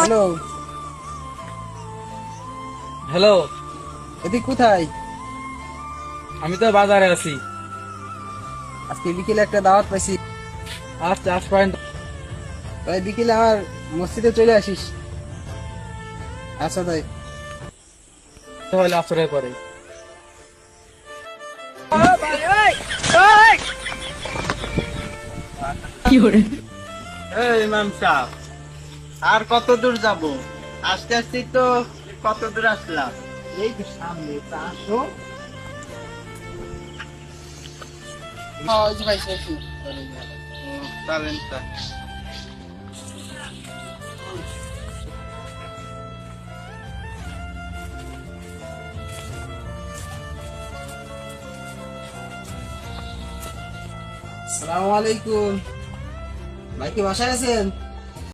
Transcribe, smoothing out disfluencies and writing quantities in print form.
Hello, hello. এদিক কোথায়? আমি তো বাজারে আছি। আজকে বিকেলে একটা দাওয়াত পাইছি। আচ্ছা, আজ পয়েন্ট। তাই বিকেলে আমার মসজিদে চলে আসিস। আচ্ছা তাই। হলে আসরের পরে। এই ইমাম সাহেব, আর কত দূর যাব? আস্তে আস্তে তো কত দূর আসলাম। এই তো সামনে, তা আসো। চলেন তা। আসসালামু আলাইকুম। ভাই কি বাসায় আছেন?